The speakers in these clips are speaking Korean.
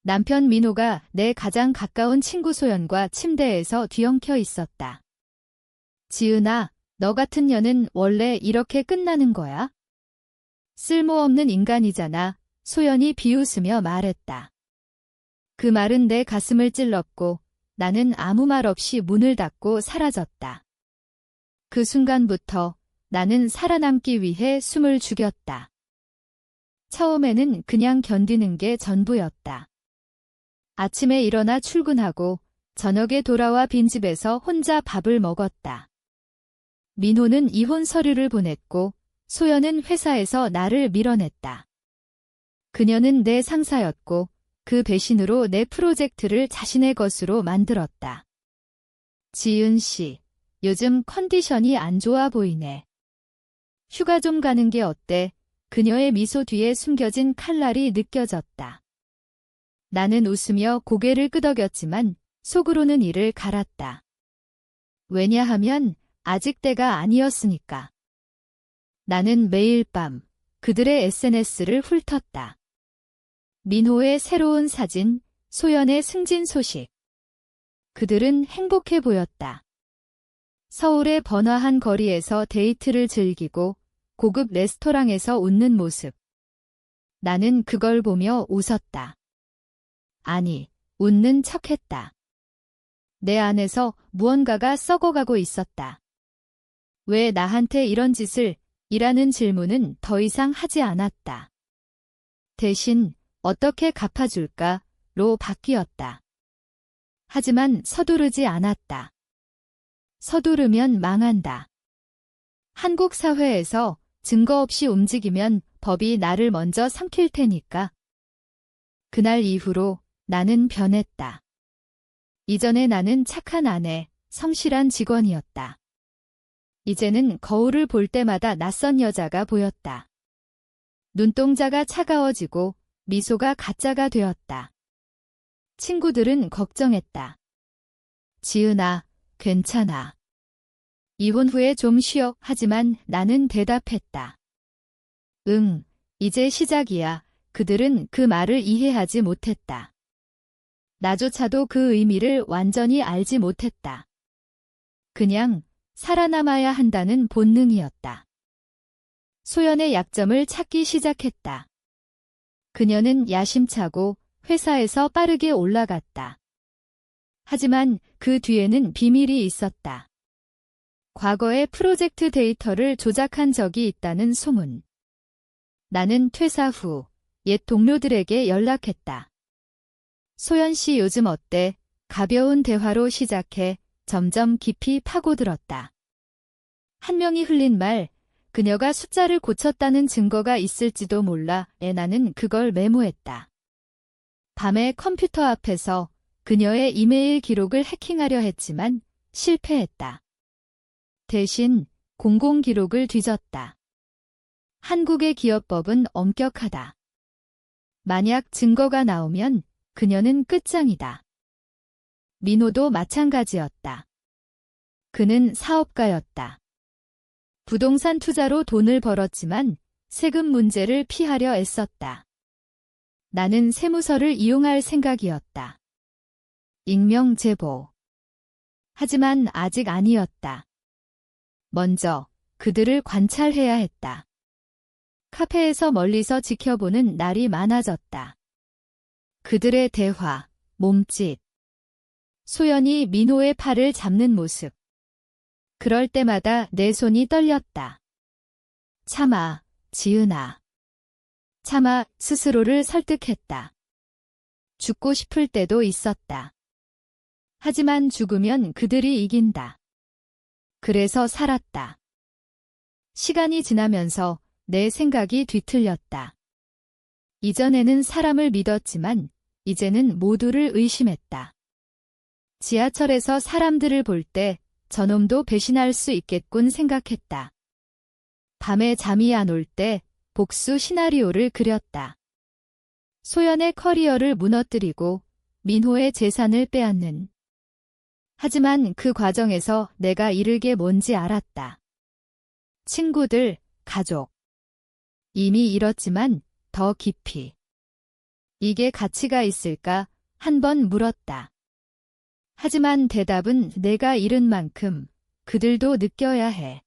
남편 민호가 내 가장 가까운 친구 소연과 침대에서 뒤엉켜 있었다. 지은아, 너 같은 년은 원래 이렇게 끝나는 거야? 쓸모없는 인간이잖아. 소연이 비웃으며 말했다. 그 말은 내 가슴을 찔렀고 나는 아무 말 없이 문을 닫고 사라졌다. 그 순간부터 나는 살아남기 위해 숨을 죽였다. 처음에는 그냥 견디는 게 전부였다. 아침에 일어나 출근하고 저녁에 돌아와 빈집에서 혼자 밥을 먹었다. 민호는 이혼 서류를 보냈고 소연은 회사에서 나를 밀어냈다. 그녀는 내 상사였고 그 배신으로 내 프로젝트를 자신의 것으로 만들었다. 지은 씨, 요즘 컨디션이 안 좋아 보이네. 휴가 좀 가는 게 어때? 그녀의 미소 뒤에 숨겨진 칼날이 느껴졌다. 나는 웃으며 고개를 끄덕였지만 속으로는 이를 갈았다. 왜냐하면 아직 때가 아니었으니까. 나는 매일 밤 그들의 SNS를 훑었다. 민호의 새로운 사진, 소연의 승진 소식. 그들은 행복해 보였다. 서울의 번화한 거리에서 데이트를 즐기고 고급 레스토랑에서 웃는 모습. 나는 그걸 보며 웃었다. 아니, 웃는 척했다. 내 안에서 무언가가 썩어가고 있었다. 왜 나한테 이런 짓을? 이라는 질문은 더 이상 하지 않았다. 대신 어떻게 갚아줄까?로 바뀌었다. 하지만 서두르지 않았다. 서두르면 망한다. 한국 사회에서 증거 없이 움직이면 법이 나를 먼저 삼킬 테니까. 그날 이후로 나는 변했다. 이전에 나는 착한 아내, 성실한 직원이었다. 이제는 거울을 볼 때마다 낯선 여자가 보였다. 눈동자가 차가워지고 미소가 가짜가 되었다. 친구들은 걱정했다. 지은아, 괜찮아. 이혼 후에 좀 쉬어. 하지만 나는 대답했다. 응, 이제 시작이야. 그들은 그 말을 이해하지 못했다. 나조차도 그 의미를 완전히 알지 못했다. 그냥 살아남아야 한다는 본능이었다. 소연의 약점을 찾기 시작했다. 그녀는 야심차고 회사에서 빠르게 올라갔다. 하지만 그 뒤에는 비밀이 있었다. 과거의 프로젝트 데이터를 조작한 적이 있다는 소문. 나는 퇴사 후 옛 동료들에게 연락했다. 소연 씨 요즘 어때? 가벼운 대화로 시작해 점점 깊이 파고들었다. 한 명이 흘린 말, 그녀가 숫자를 고쳤다는 증거가 있을지도 몰라. 나는 그걸 메모했다. 밤에 컴퓨터 앞에서 그녀의 이메일 기록을 해킹하려 했지만 실패했다. 대신 공공 기록을 뒤졌다. 한국의 기업법은 엄격하다. 만약 증거가 나오면 그녀는 끝장이다. 민호도 마찬가지였다. 그는 사업가였다. 부동산 투자로 돈을 벌었지만 세금 문제를 피하려 애썼다. 나는 세무서를 이용할 생각이었다. 익명 제보. 하지만 아직 아니었다. 먼저 그들을 관찰해야 했다. 카페에서 멀리서 지켜보는 날이 많아졌다. 그들의 대화, 몸짓. 소연이 민호의 팔을 잡는 모습. 그럴 때마다 내 손이 떨렸다. 참아, 지은아. 참아, 스스로를 설득했다. 죽고 싶을 때도 있었다. 하지만 죽으면 그들이 이긴다. 그래서 살았다. 시간이 지나면서 내 생각이 뒤틀렸다. 이전에는 사람을 믿었지만 이제는 모두를 의심했다. 지하철에서 사람들을 볼 때 저놈도 배신할 수 있겠군 생각했다. 밤에 잠이 안 올 때 복수 시나리오를 그렸다. 소연의 커리어를 무너뜨리고 민호의 재산을 빼앗는. 하지만 그 과정에서 내가 잃을 게 뭔지 알았다. 친구들, 가족. 이미 잃었지만 더 깊이. 이게 가치가 있을까? 한 번 물었다. 하지만 대답은 내가 잃은 만큼 그들도 느껴야 해.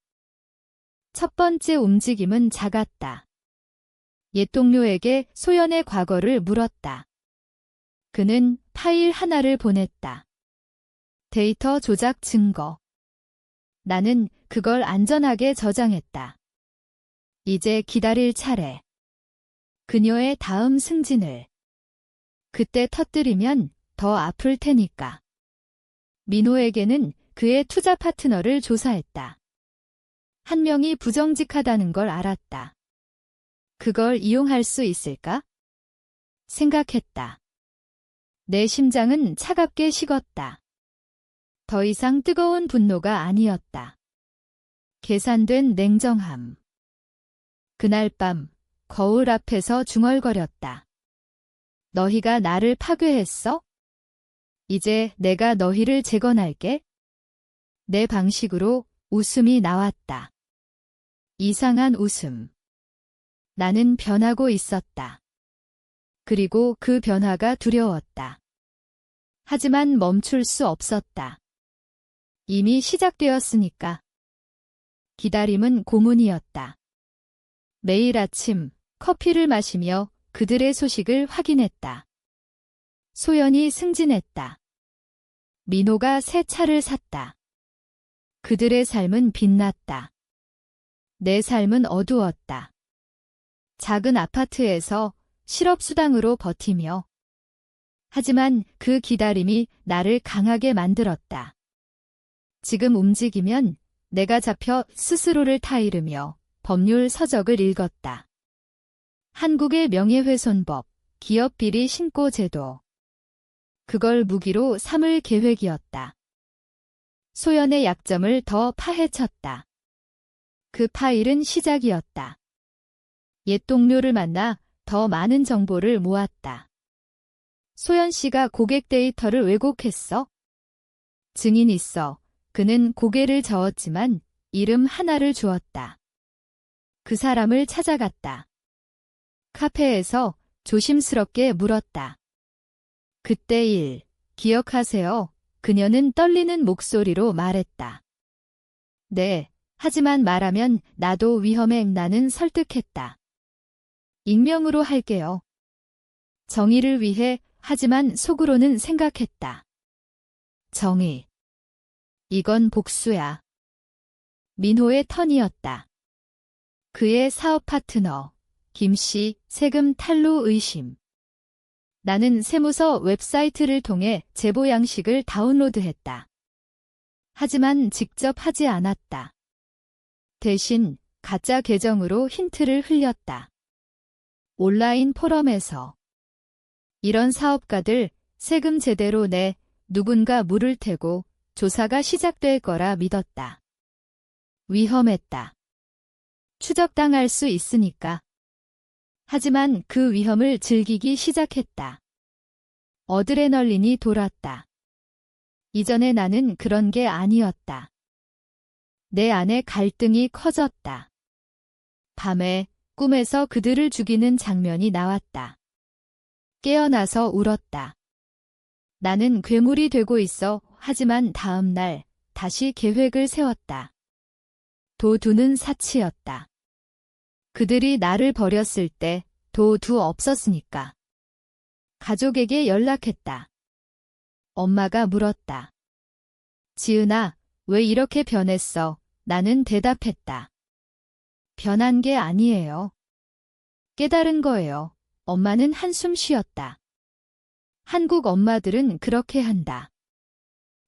첫 번째 움직임은 작았다. 옛 동료에게 소연의 과거를 물었다. 그는 파일 하나를 보냈다. 데이터 조작 증거. 나는 그걸 안전하게 저장했다. 이제 기다릴 차례. 그녀의 다음 승진을. 그때 터뜨리면 더 아플 테니까. 민호에게는 그의 투자 파트너를 조사했다. 한 명이 부정직하다는 걸 알았다. 그걸 이용할 수 있을까? 생각했다. 내 심장은 차갑게 식었다. 더 이상 뜨거운 분노가 아니었다. 계산된 냉정함. 그날 밤 거울 앞에서 중얼거렸다. 너희가 나를 파괴했어? 이제 내가 너희를 재건할게. 내 방식으로 웃음이 나왔다. 이상한 웃음. 나는 변하고 있었다. 그리고 그 변화가 두려웠다. 하지만 멈출 수 없었다. 이미 시작되었으니까. 기다림은 고문이었다. 매일 아침 커피를 마시며 그들의 소식을 확인했다. 소연이 승진했다. 민호가 새 차를 샀다. 그들의 삶은 빛났다. 내 삶은 어두웠다. 작은 아파트에서 실업수당으로 버티며. 하지만 그 기다림이 나를 강하게 만들었다. 지금 움직이면 내가 잡혀 스스로를 타이르며 법률 서적을 읽었다. 한국의 명예훼손법, 기업비리 신고 제도. 그걸 무기로 삼을 계획이었다. 소연의 약점을 더 파헤쳤다. 그 파일은 시작이었다. 옛 동료를 만나 더 많은 정보를 모았다. 소연 씨가 고객 데이터를 왜곡했어? 증인 있어. 그는 고개를 저었지만 이름 하나를 주었다. 그 사람을 찾아갔다. 카페에서 조심스럽게 물었다. 그때 일, 기억하세요? 그녀는 떨리는 목소리로 말했다. 네, 하지만 말하면 나도 위험해. 나는 설득했다. 익명으로 할게요. 정의를 위해. 하지만 속으로는 생각했다. 정의. 이건 복수야. 민호의 턴이었다. 그의 사업 파트너, 김씨, 세금 탈루 의심. 나는 세무서 웹사이트를 통해 제보 양식을 다운로드했다. 하지만 직접 하지 않았다. 대신 가짜 계정으로 힌트를 흘렸다. 온라인 포럼에서. 이런 사업가들 세금 제대로 내. 누군가 물을 테고 조사가 시작될 거라 믿었다. 위험했다. 추적당할 수 있으니까. 하지만 그 위험을 즐기기 시작했다. 어드레널린이 돌았다. 이전에 나는 그런 게 아니었다. 내 안에 갈등이 커졌다. 밤에 꿈에서 그들을 죽이는 장면이 나왔다. 깨어나서 울었다. 나는 괴물이 되고 있어. 하지만 다음 날 다시 계획을 세웠다. 도두는 사치였다. 그들이 나를 버렸을 때 도두 없었으니까. 가족에게 연락했다. 엄마가 물었다. 지은아, 왜 이렇게 변했어? 나는 대답했다. 변한 게 아니에요. 깨달은 거예요. 엄마는 한숨 쉬었다. 한국 엄마들은 그렇게 한다.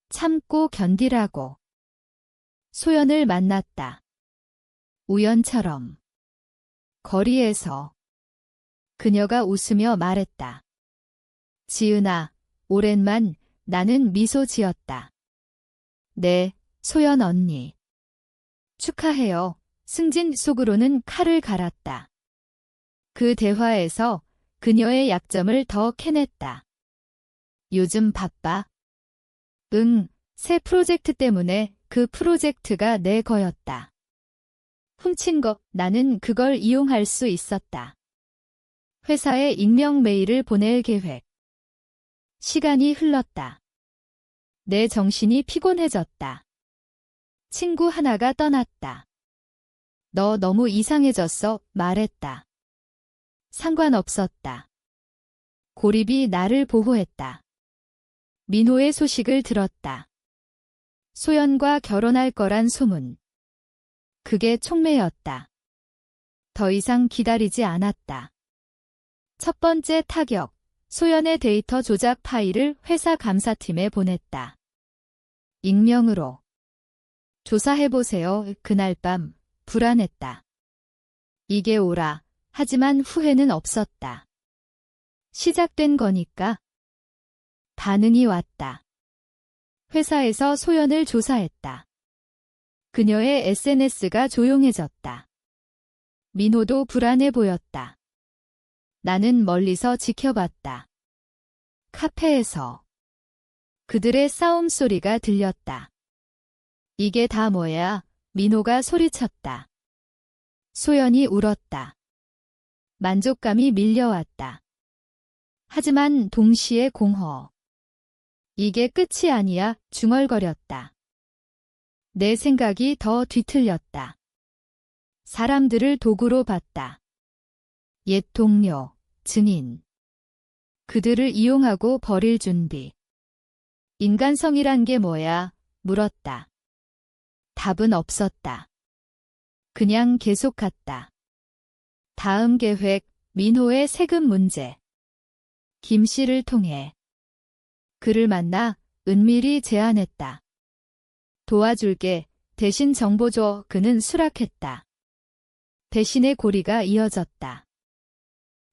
참고 견디라고. 소연을 만났다. 우연처럼. 거리에서. 그녀가 웃으며 말했다. 지은아, 오랜만. 나는 미소 지었다. 네, 소연 언니. 축하해요. 승진. 속으로는 칼을 갈았다. 그 대화에서 그녀의 약점을 더 캐냈다. 요즘 바빠? 응, 새 프로젝트 때문에. 그 프로젝트가 내 거였다. 훔친 거. 나는 그걸 이용할 수 있었다. 회사에 익명 메일을 보낼 계획. 시간이 흘렀다. 내 정신이 피곤해졌다. 친구 하나가 떠났다. 너 너무 이상해졌어, 말했다. 상관없었다. 고립이 나를 보호했다. 민호의 소식을 들었다. 소연과 결혼할 거란 소문. 그게 촉매였다. 더 이상 기다리지 않았다. 첫 번째 타격, 소연의 데이터 조작 파일을 회사 감사팀에 보냈다. 익명으로. 조사해보세요. 그날 밤, 불안했다. 이게 오라. 하지만 후회는 없었다. 시작된 거니까. 반응이 왔다. 회사에서 소연을 조사했다. 그녀의 SNS가 조용해졌다. 민호도 불안해 보였다. 나는 멀리서 지켜봤다. 카페에서 그들의 싸움 소리가 들렸다. 이게 다 뭐야? 민호가 소리쳤다. 소연이 울었다. 만족감이 밀려왔다. 하지만 동시에 공허. 이게 끝이 아니야, 중얼거렸다. 내 생각이 더 뒤틀렸다. 사람들을 도구로 봤다. 옛 동료, 증인. 그들을 이용하고 버릴 준비. 인간성이란 게 뭐야? 물었다. 답은 없었다. 그냥 계속 갔다. 다음 계획, 민호의 세금 문제. 김 씨를 통해. 그를 만나 은밀히 제안했다. 도와줄게. 대신 정보 줘. 그는 수락했다. 대신의 고리가 이어졌다.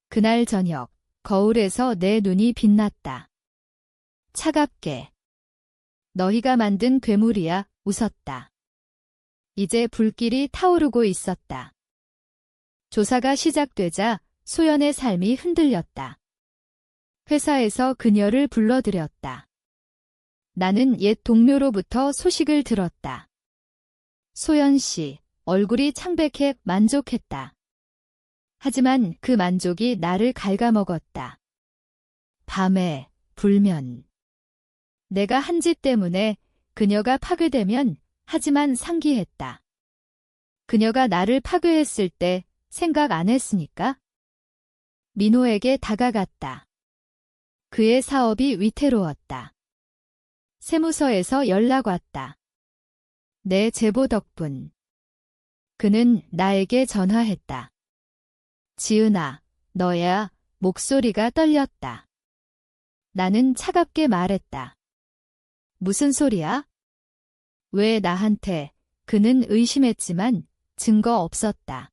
그날 저녁, 거울에서 내 눈이 빛났다. 차갑게. 너희가 만든 괴물이야. 웃었다. 이제 불길이 타오르고 있었다. 조사가 시작되자 소연의 삶이 흔들렸다. 회사에서 그녀를 불러들였다. 나는 옛 동료로부터 소식을 들었다. 소연 씨, 얼굴이 창백해 만족했다. 하지만 그 만족이 나를 갉아먹었다. 밤에, 불면. 내가 한 짓 때문에 그녀가 파괴되면 하지만 상기했다. 그녀가 나를 파괴했을 때 생각 안 했으니까? 민호에게 다가갔다. 그의 사업이 위태로웠다. 세무서에서 연락 왔다. 내 제보 덕분. 그는 나에게 전화했다. 지은아, 너야. 목소리가 떨렸다. 나는 차갑게 말했다. 무슨 소리야? 왜 나한테? 그는 의심했지만 증거 없었다.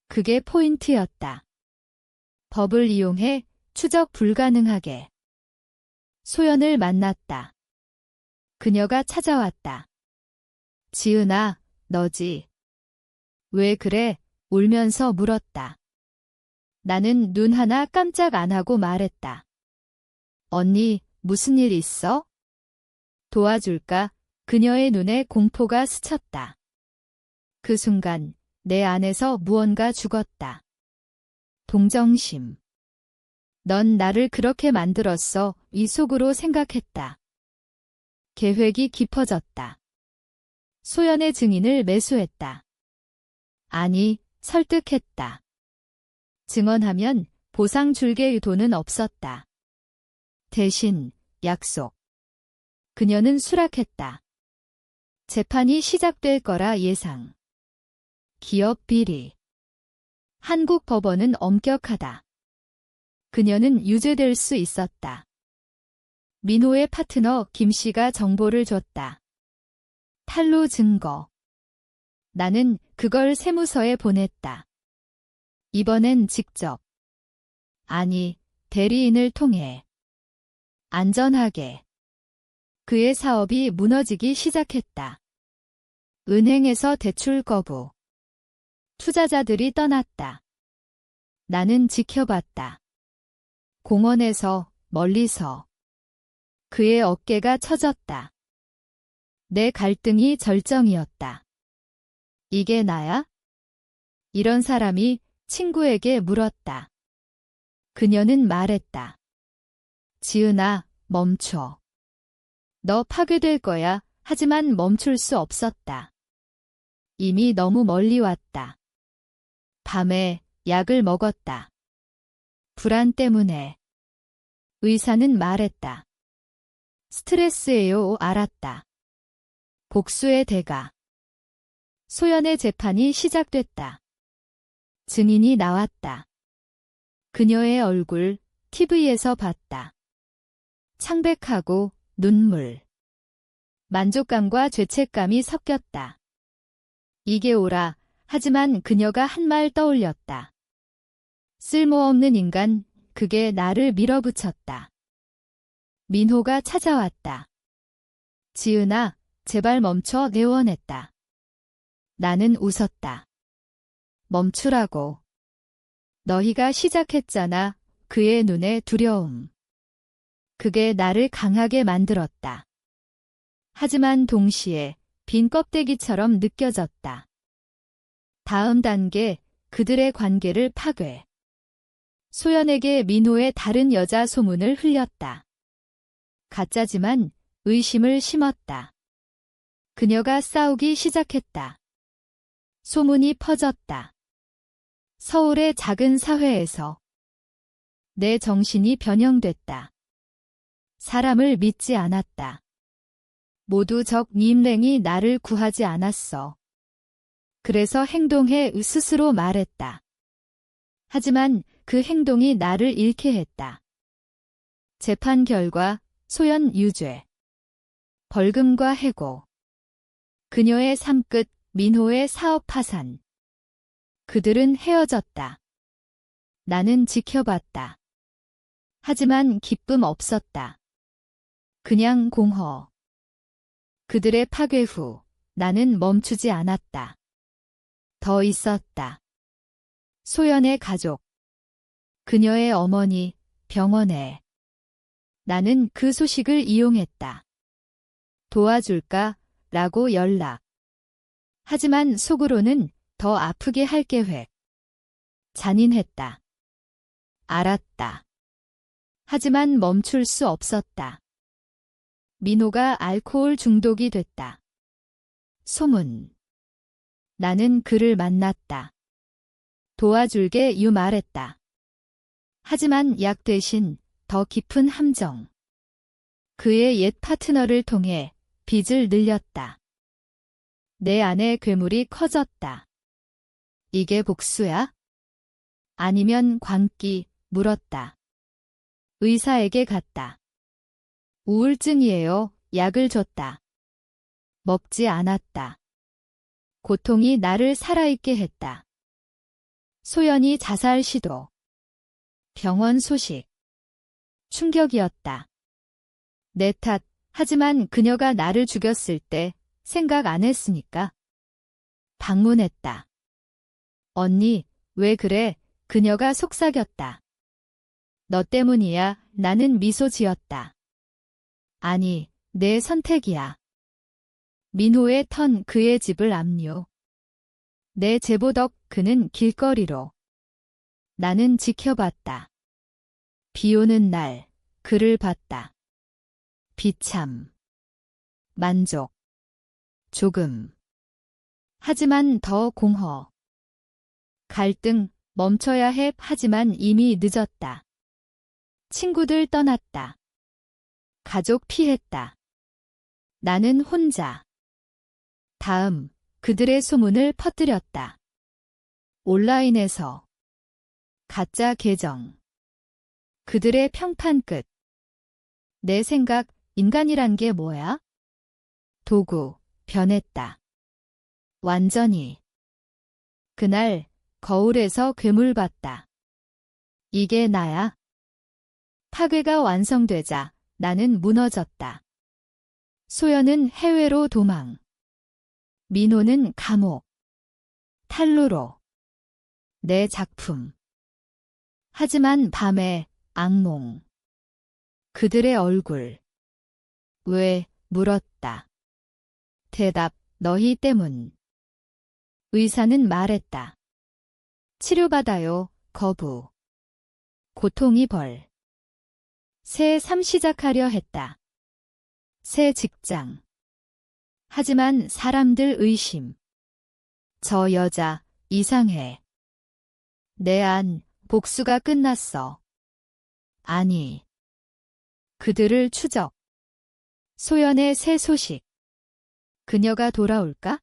그게 포인트였다. 법을 이용해 추적 불가능하게. 소연을 만났다. 그녀가 찾아왔다. 지은아, 너지. 왜 그래? 울면서 물었다. 나는 눈 하나 깜짝 안 하고 말했다. 언니, 무슨 일 있어? 도와줄까? 그녀의 눈에 공포가 스쳤다. 그 순간 내 안에서 무언가 죽었다. 동정심. 넌 나를 그렇게 만들었어. 이 속으로 생각했다. 계획이 깊어졌다. 소연의 증인을 매수했다. 아니, 설득했다. 증언하면 보상 줄게 돈은 없었다. 대신 약속. 그녀는 수락했다. 재판이 시작될 거라 예상. 기업 비리. 한국 법원은 엄격하다. 그녀는 유죄될 수 있었다. 민호의 파트너 김 씨가 정보를 줬다. 탄로 증거. 나는 그걸 세무서에 보냈다. 이번엔 직접. 아니, 대리인을 통해. 안전하게. 그의 사업이 무너지기 시작했다. 은행에서 대출 거부. 투자자들이 떠났다. 나는 지켜봤다. 공원에서, 멀리서. 그의 어깨가 처졌다. 내 갈등이 절정이었다. 이게 나야? 이런 사람이 친구에게 물었다. 그녀는 말했다. 지은아, 멈춰. 너 파괴될 거야. 하지만 멈출 수 없었다. 이미 너무 멀리 왔다. 밤에 약을 먹었다. 불안 때문에. 의사는 말했다. 스트레스예요. 알았다. 복수의 대가. 소연의 재판이 시작됐다. 증인이 나왔다. 그녀의 얼굴 TV에서 봤다. 창백하고 눈물. 만족감과 죄책감이 섞였다. 이게 옳아. 하지만 그녀가 한 말 떠올렸다. 쓸모없는 인간, 그게 나를 밀어붙였다. 민호가 찾아왔다. 지은아, 제발 멈춰. 내원했다. 나는 웃었다. 멈추라고. 너희가 시작했잖아. 그의 눈에 두려움. 그게 나를 강하게 만들었다. 하지만 동시에 빈 껍데기처럼 느껴졌다. 다음 단계, 그들의 관계를 파괴. 소연에게 민호의 다른 여자 소문을 흘렸다. 가짜지만 의심을 심었다. 그녀가 싸우기 시작했다. 소문이 퍼졌다. 서울의 작은 사회에서 내 정신이 변형됐다. 사람을 믿지 않았다. 모두 님랭이 나를 구하지 않았어. 그래서 행동해 스스로 말했다. 하지만 그 행동이 나를 잃게 했다. 재판 결과 소연 유죄. 벌금과 해고. 그녀의 삶 끝, 민호의 사업 파산. 그들은 헤어졌다. 나는 지켜봤다. 하지만 기쁨 없었다. 그냥 공허. 그들의 파괴 후 나는 멈추지 않았다. 더 있었다. 소연의 가족. 그녀의 어머니, 병원에. 나는 그 소식을 이용했다. 도와줄까? 라고 연락. 하지만 속으로는 더 아프게 할 계획. 잔인했다. 알았다. 하지만 멈출 수 없었다. 민호가 알코올 중독이 됐다. 소문. 나는 그를 만났다. 도와줄게 말했다. 하지만 약 대신 더 깊은 함정. 그의 옛 파트너를 통해 빚을 늘렸다. 내 안에 괴물이 커졌다. 이게 복수야? 아니면 광기, 물었다. 의사에게 갔다. 우울증이에요. 약을 줬다. 먹지 않았다. 고통이 나를 살아있게 했다. 소연이 자살 시도. 병원 소식. 충격이었다. 내 탓, 하지만 그녀가 나를 죽였을 때 생각 안 했으니까. 방문했다. 언니, 왜 그래? 그녀가 속삭였다. 너 때문이야. 나는 미소 지었다. 아니, 내 선택이야. 민호의 턴 그의 집을 압류. 내 제보 덕 그는 길거리로. 나는 지켜봤다. 비 오는 날, 그를 봤다. 비참. 만족. 조금. 하지만 더 공허. 갈등, 멈춰야 해. 하지만 이미 늦었다. 친구들 떠났다. 가족 피했다. 나는 혼자. 다음, 그들의 소문을 퍼뜨렸다. 온라인에서. 가짜 계정. 그들의 평판 끝. 내 생각, 인간이란 게 뭐야? 도구, 변했다. 완전히. 그날, 거울에서 괴물 봤다. 이게 나야? 파괴가 완성되자 나는 무너졌다. 소연은 해외로 도망. 민호는 감옥. 탈루로. 내 작품. 하지만 밤에 악몽. 그들의 얼굴. 왜? 물었다. 대답, 너희 때문. 의사는 말했다. 치료받아요. 거부. 고통이 벌. 새 삶 시작하려 했다. 새 직장. 하지만 사람들 의심. 저 여자 이상해. 내 안 복수가 끝났어. 아니. 그들을 추적. 소연의 새 소식. 그녀가 돌아올까?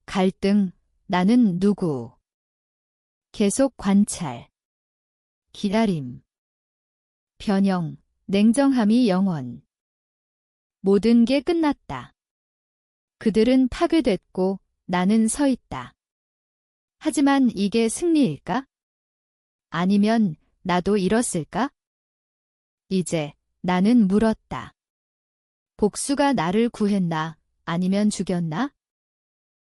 갈등. 나는 누구? 계속 관찰. 기다림. 변형. 냉정함이 영원. 모든 게 끝났다. 그들은 파괴됐고 나는 서 있다. 하지만 이게 승리일까? 아니면 나도 잃었을까? 이제 나는 물었다. 복수가 나를 구했나? 아니면 죽였나?